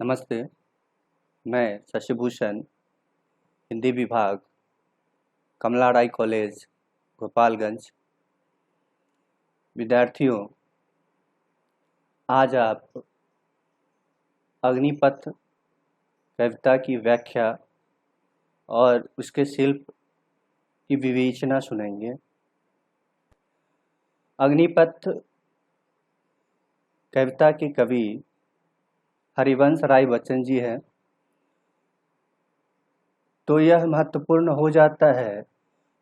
नमस्ते, मैं शशिभूषण, हिंदी विभाग, कमला राय कॉलेज, गोपालगंज। विद्यार्थियों, आज आप अग्निपथ कविता की व्याख्या और उसके शिल्प की विवेचना सुनेंगे। अग्निपथ कविता के कवि हरिवंश राय बच्चन जी हैं। तो यह महत्वपूर्ण हो जाता है,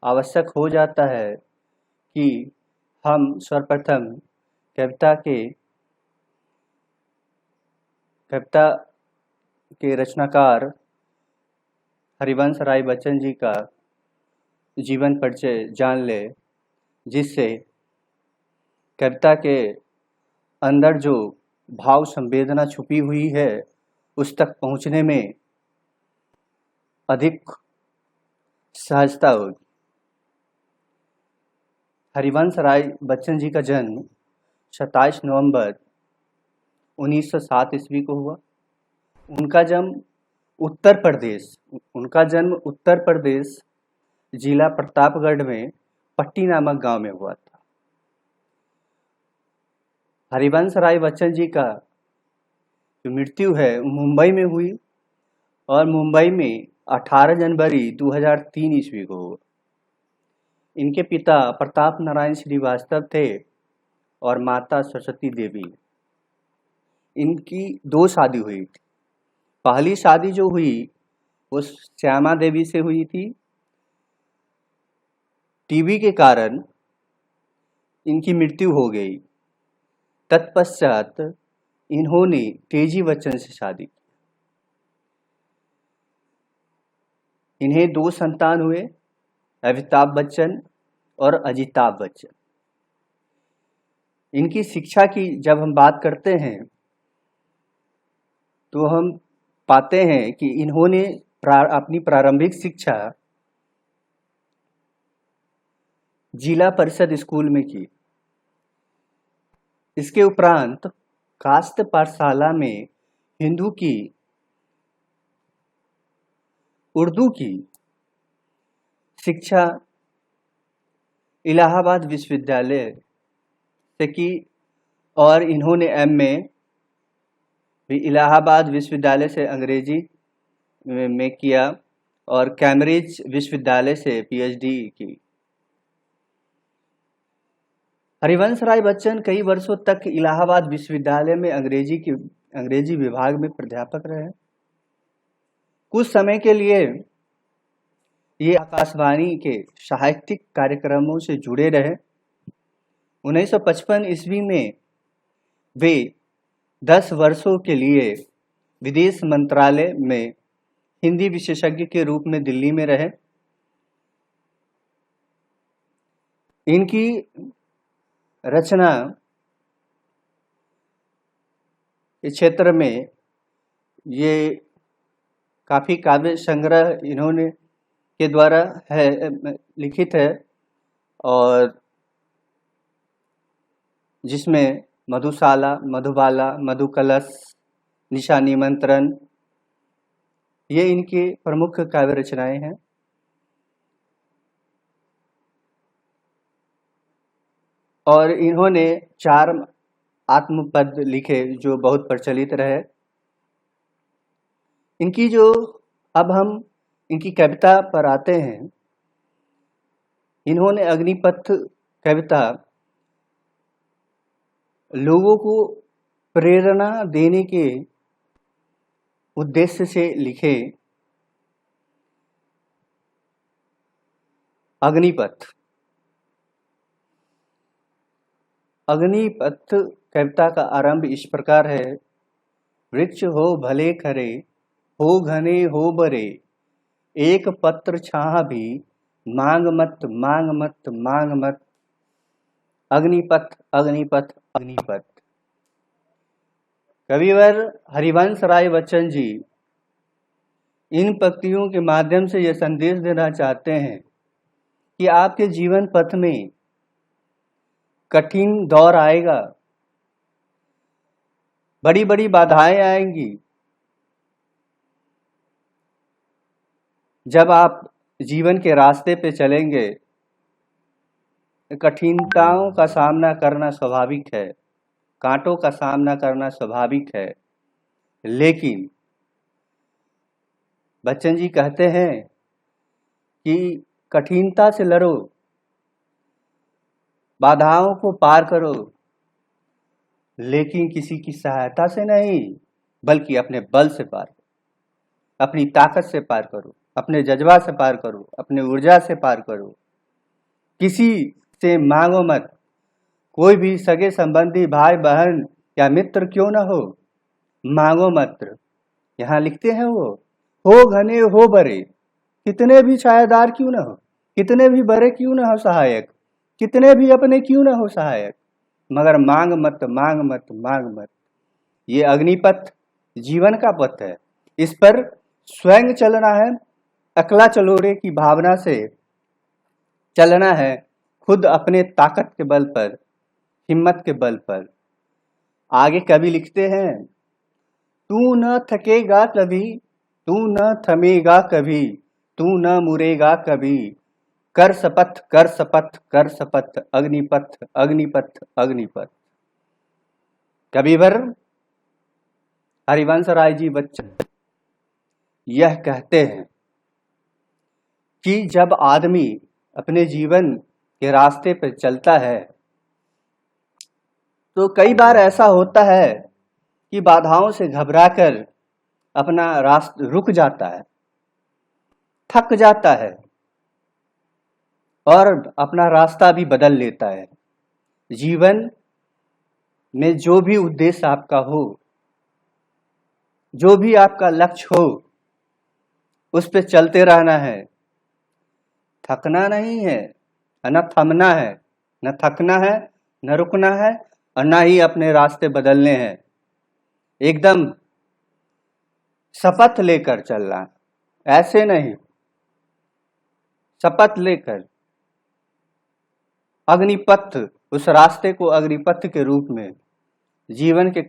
आवश्यक हो जाता है कि हम सर्वप्रथम कविता के रचनाकार हरिवंश राय बच्चन जी का जीवन परिचय जान ले, जिससे कविता के अंदर जो भाव संवेदना छुपी हुई है उस तक पहुंचने में अधिक सहजता होगी। हरिवंश राय बच्चन जी का जन्म 27 नवंबर 1907 ईस्वी को हुआ। उनका जन्म उत्तर प्रदेश जिला प्रतापगढ़ में पट्टी नामक गांव में हुआ था। हरिवंश राय बच्चन जी का जो मृत्यु है मुंबई में हुई और मुंबई में 18 जनवरी 2003 ईस्वी को हुआ। इनके पिता प्रताप नारायण श्रीवास्तव थे और माता सरस्वती देवी। इनकी 2 शादी हुई थी। पहली शादी जो हुई वो श्यामा देवी से हुई थी। टीबी के कारण इनकी मृत्यु हो गई। तत्पश्चात इन्होंने तेजी बच्चन से शादी की। इन्हें 2 संतान हुए, अमिताभ बच्चन और अजिताभ बच्चन। इनकी शिक्षा की जब हम बात करते हैं तो हम पाते हैं कि इन्होंने अपनी प्रारंभिक शिक्षा जिला परिषद स्कूल में की। इसके उपरांत कास्त पाठशाला में उर्दू की शिक्षा इलाहाबाद विश्वविद्यालय से की और इन्होंने एमए भी इलाहाबाद विश्वविद्यालय से अंग्रेजी में किया और कैम्ब्रिज विश्वविद्यालय से पीएचडी की। हरिवंश राय बच्चन कई वर्षों तक इलाहाबाद विश्वविद्यालय में अंग्रेजी विभाग में प्राध्यापक रहे। कुछ समय के लिए ये आकाशवाणी के साहित्यिक कार्यक्रमों से जुड़े रहे। 1955 ईस्वी में वे 10 वर्षों के लिए विदेश मंत्रालय में हिंदी विशेषज्ञ के रूप में दिल्ली में रहे। इनकी रचना इस क्षेत्र में ये काफी काव्य संग्रह इन्होंने के द्वारा लिखित है और जिसमें मधुशाला, मधुबाला, मधुकलश, निशा निमंत्रण ये इनकी प्रमुख काव्य रचनाएं हैं। और इन्होंने 4 आत्मपद लिखे जो बहुत प्रचलित रहे। अब हम इनकी कविता पर आते हैं। इन्होंने अग्निपथ कविता लोगों को प्रेरणा देने के उद्देश्य से लिखे। अग्निपथ कविता का आरंभ इस प्रकार है। वृक्ष हो भले खरे, हो घने हो बरे, एक पत्र छाह भी, मांग मत मांग मत मांग मत, अग्निपथ अग्निपथ अग्निपथ। कविवर हरिवंश राय बच्चन जी इन पंक्तियों के माध्यम से यह संदेश देना चाहते हैं कि आपके जीवन पथ में कठिन दौर आएगा, बड़ी बड़ी बाधाएं आएंगी, जब आप जीवन के रास्ते पे चलेंगे, कठिनताओं का सामना करना स्वाभाविक है, कांटों का सामना करना स्वाभाविक है, लेकिन बच्चन जी कहते हैं कि कठिनता से लड़ो, बाधाओं को पार करो, लेकिन किसी की सहायता से नहीं, बल्कि अपने बल से पार करो, अपनी ताकत से पार करो, अपने जज्बा से पार करो, अपने ऊर्जा से पार करो। किसी से मांगो मत, कोई भी सगे संबंधी भाई बहन या मित्र क्यों ना हो, मांगो मत। यहाँ लिखते हैं वो, हो घने हो बड़े, कितने भी छायादार क्यों ना हो, कितने भी बड़े क्यों ना हो सहायक, कितने भी अपने क्यों ना हो सहायक, मगर मांग मत, मांग मत, मांग मत। ये अग्निपथ जीवन का पथ है, इस पर स्वयं चलना है, अकला चलोरे की भावना से चलना है, खुद अपने ताकत के बल पर, हिम्मत के बल पर। आगे कवि लिखते हैं, तू न थकेगा कभी, तू न थमेगा कभी, तू न मुड़ेगा कभी, कर शपथ, कर शपथ, कर शपथ, अग्निपथ, अग्निपथ, अग्निपथ। कविवर हरिवंश राय जी बच्चन यह कहते हैं कि जब आदमी अपने जीवन के रास्ते पर चलता है तो कई बार ऐसा होता है कि बाधाओं से घबराकर अपना रास्ता रुक जाता है, थक जाता है और अपना रास्ता भी बदल लेता है। जीवन में जो भी उद्देश्य आपका हो, जो भी आपका लक्ष्य हो, उस पे चलते रहना है, थकना नहीं है, न थमना है, न थकना है, न रुकना है, और न ही अपने रास्ते बदलने हैं। एकदम शपथ लेकर चलना, ऐसे नहीं, शपथ लेकर अग्निपथ, उस रास्ते को अग्निपथ के रूप में, जीवन के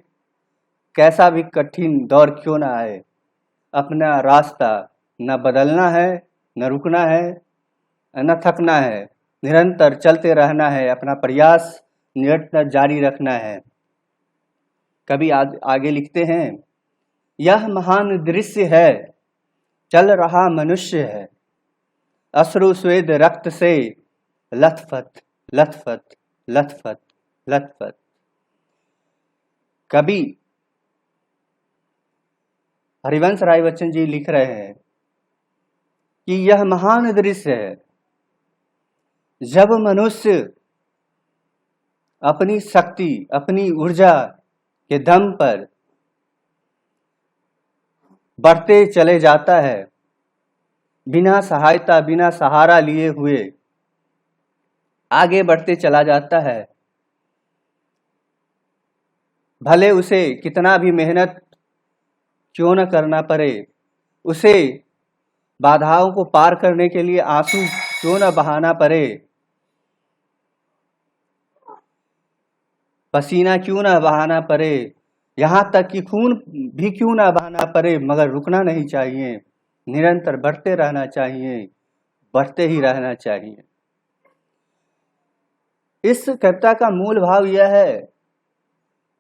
कैसा भी कठिन दौर क्यों ना आए, अपना रास्ता न बदलना है, न रुकना है, न थकना है, निरंतर चलते रहना है, अपना प्रयास निरंतर जारी रखना है। कभी आगे लिखते हैं, यह महान दृश्य है, चल रहा मनुष्य है, अश्रु स्वेद रक्त से लथपथ, लथपथ, लथपथ, लथपथ। कवि हरिवंश राय बच्चन जी लिख रहे हैं कि यह महान दृश्य है जब मनुष्य अपनी शक्ति, अपनी ऊर्जा के दम पर बढ़ते चले जाता है, बिना सहायता, बिना सहारा लिए हुए आगे बढ़ते चला जाता है। भले उसे कितना भी मेहनत क्यों न करना पड़े, उसे बाधाओं को पार करने के लिए आंसू क्यों न बहाना पड़े, पसीना क्यों न बहाना पड़े, यहाँ तक कि खून भी क्यों न बहाना पड़े, मगर रुकना नहीं चाहिए, निरंतर बढ़ते रहना चाहिए, बढ़ते ही रहना चाहिए। इस कविता का मूल भाव यह है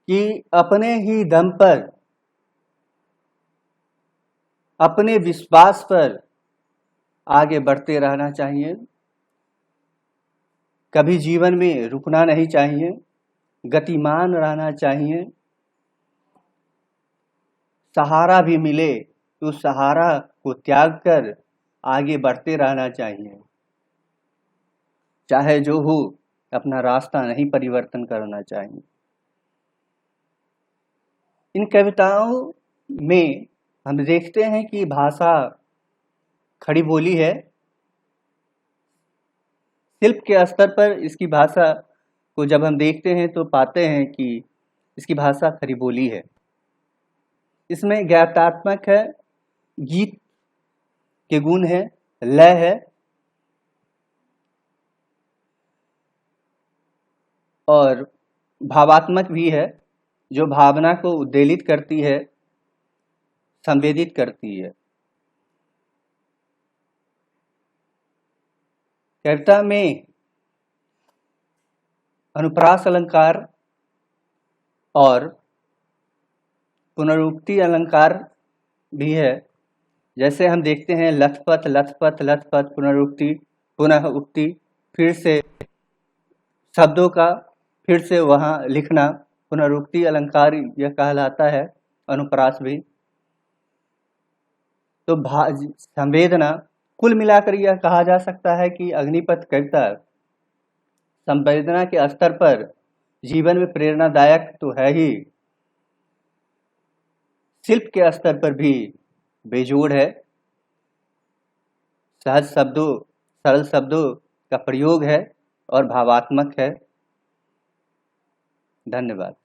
कि अपने ही दम पर, अपने विश्वास पर आगे बढ़ते रहना चाहिए, कभी जीवन में रुकना नहीं चाहिए, गतिमान रहना चाहिए। सहारा भी मिले तो सहारा को त्याग कर आगे बढ़ते रहना चाहिए, चाहे जो हो, अपना रास्ता नहीं परिवर्तन करना चाहिए। इन कविताओं में हम देखते हैं कि भाषा खड़ी बोली है, शिल्प के स्तर पर इसकी भाषा को जब हम देखते हैं तो पाते हैं कि इसकी भाषा खड़ी बोली है। इसमें ज्ञातात्मक है, गीत के गुण है, लय है और भावात्मक भी है, जो भावना को उद्वेलित करती है, संवेदित करती है। कविता में अनुप्रास अलंकार और पुनरुक्ति अलंकार भी है। जैसे हम देखते हैं लथपथ लथपथ लथपथ, पुनरुक्ति पुनः उक्ति, फिर से शब्दों का फिर से वहाँ लिखना, पुनरुक्ति अलंकार यह कहलाता है, अनुप्रास भी। तो संवेदना, कुल मिलाकर यह कहा जा सकता है कि अग्निपथ कविता संवेदना के स्तर पर जीवन में प्रेरणादायक तो है ही, शिल्प के स्तर पर भी बेजोड़ है। सहज शब्दों, सरल शब्दों का प्रयोग है और भावात्मक है। धन्यवाद।